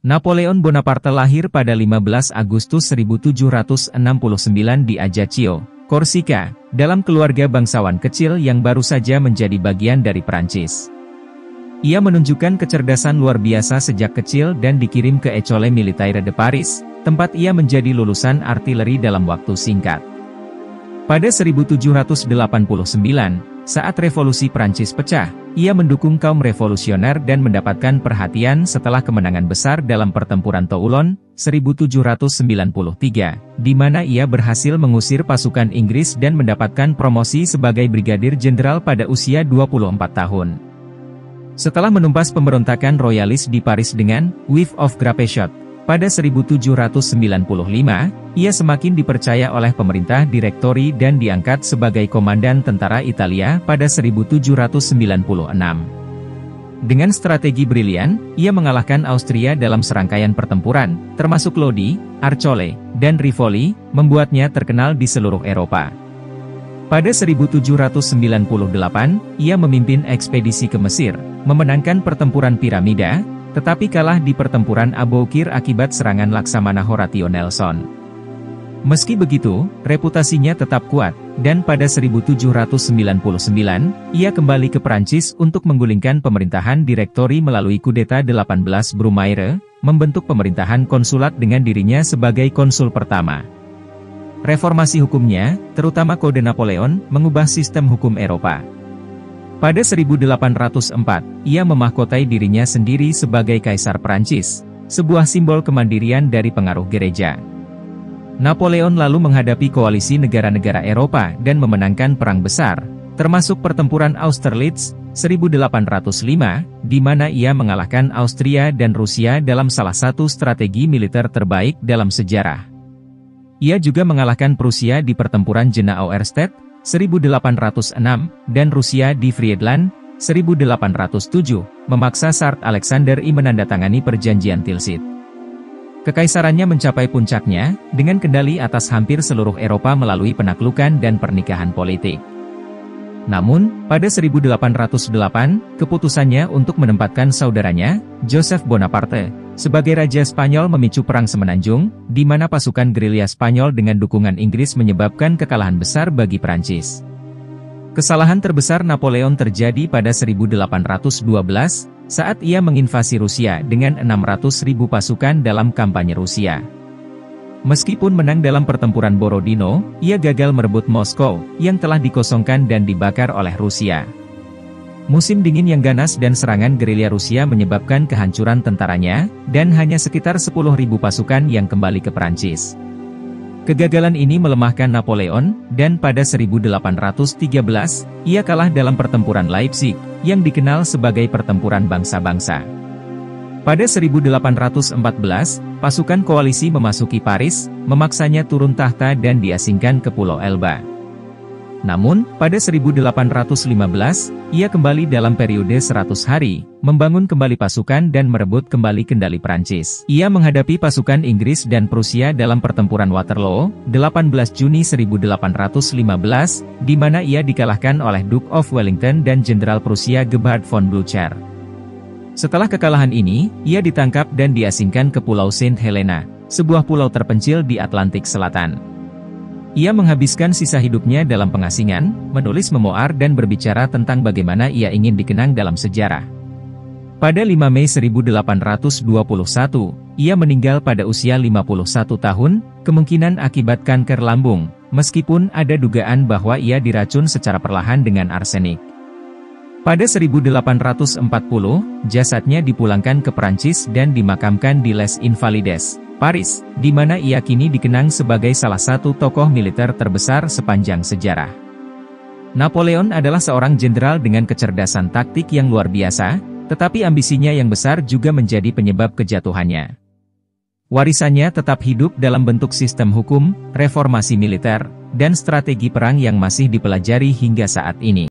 Napoleon Bonaparte lahir pada 15 Agustus 1769 di Ajaccio, Korsika, dalam keluarga bangsawan kecil yang baru saja menjadi bagian dari Prancis. Ia menunjukkan kecerdasan luar biasa sejak kecil dan dikirim ke École Militaire de Paris, tempat ia menjadi lulusan artileri dalam waktu singkat. Pada 1789, saat revolusi Prancis pecah, ia mendukung kaum revolusioner dan mendapatkan perhatian setelah kemenangan besar dalam pertempuran Toulon, 1793, di mana ia berhasil mengusir pasukan Inggris dan mendapatkan promosi sebagai brigadir jenderal pada usia 24 tahun. Setelah menumpas pemberontakan royalis di Paris dengan Wave of Grapechot, pada 1795, ia semakin dipercaya oleh pemerintah Direktori dan diangkat sebagai komandan tentara Italia pada 1796. Dengan strategi brilian, ia mengalahkan Austria dalam serangkaian pertempuran, termasuk Lodi, Arcole, dan Rivoli, membuatnya terkenal di seluruh Eropa. Pada 1798, ia memimpin ekspedisi ke Mesir, memenangkan pertempuran Piramida, tetapi kalah di pertempuran Aboukir akibat serangan Laksamana Horatio Nelson. Meski begitu, reputasinya tetap kuat, dan pada 1799, ia kembali ke Prancis untuk menggulingkan pemerintahan Direktori melalui kudeta 18 Brumaire, membentuk pemerintahan konsulat dengan dirinya sebagai konsul pertama. Reformasi hukumnya, terutama Kode Napoleon, mengubah sistem hukum Eropa. Pada 1804, ia memahkotai dirinya sendiri sebagai Kaisar Prancis, sebuah simbol kemandirian dari pengaruh gereja. Napoleon lalu menghadapi koalisi negara-negara Eropa dan memenangkan perang besar, termasuk pertempuran Austerlitz, 1805, di mana ia mengalahkan Austria dan Rusia dalam salah satu strategi militer terbaik dalam sejarah. Ia juga mengalahkan Prusia di pertempuran Jena Auerstedt, 1806, dan Rusia di Friedland, 1807, memaksa Tsar Alexander I menandatangani perjanjian Tilsit. Kekaisarannya mencapai puncaknya, dengan kendali atas hampir seluruh Eropa melalui penaklukan dan pernikahan politik. Namun, pada 1808, keputusannya untuk menempatkan saudaranya, Joseph Bonaparte, sebagai Raja Spanyol memicu perang semenanjung, di mana pasukan gerilya Spanyol dengan dukungan Inggris menyebabkan kekalahan besar bagi Prancis. Kesalahan terbesar Napoleon terjadi pada 1812, saat ia menginvasi Rusia dengan 600.000 pasukan dalam kampanye Rusia. Meskipun menang dalam pertempuran Borodino, ia gagal merebut Moskow, yang telah dikosongkan dan dibakar oleh Rusia. Musim dingin yang ganas dan serangan gerilya Rusia menyebabkan kehancuran tentaranya, dan hanya sekitar 10.000 pasukan yang kembali ke Prancis. Kegagalan ini melemahkan Napoleon, dan pada 1813, ia kalah dalam pertempuran Leipzig, yang dikenal sebagai pertempuran bangsa-bangsa. Pada 1814, pasukan koalisi memasuki Paris, memaksanya turun tahta dan diasingkan ke Pulau Elba. Namun, pada 1815, ia kembali dalam periode 100 hari, membangun kembali pasukan dan merebut kembali kendali Prancis. Ia menghadapi pasukan Inggris dan Prusia dalam pertempuran Waterloo, 18 Juni 1815, di mana ia dikalahkan oleh Duke of Wellington dan Jenderal Prusia Gebhard von Blücher. Setelah kekalahan ini, ia ditangkap dan diasingkan ke Pulau Saint Helena, sebuah pulau terpencil di Atlantik Selatan. Ia menghabiskan sisa hidupnya dalam pengasingan, menulis memoar dan berbicara tentang bagaimana ia ingin dikenang dalam sejarah. Pada 5 Mei 1821, ia meninggal pada usia 51 tahun, kemungkinan akibat kanker lambung, meskipun ada dugaan bahwa ia diracun secara perlahan dengan arsenik. Pada 1840, jasadnya dipulangkan ke Prancis dan dimakamkan di Les Invalides, Paris, di mana ia kini dikenang sebagai salah satu tokoh militer terbesar sepanjang sejarah. Napoleon adalah seorang jenderal dengan kecerdasan taktik yang luar biasa, tetapi ambisinya yang besar juga menjadi penyebab kejatuhannya. Warisannya tetap hidup dalam bentuk sistem hukum, reformasi militer, dan strategi perang yang masih dipelajari hingga saat ini.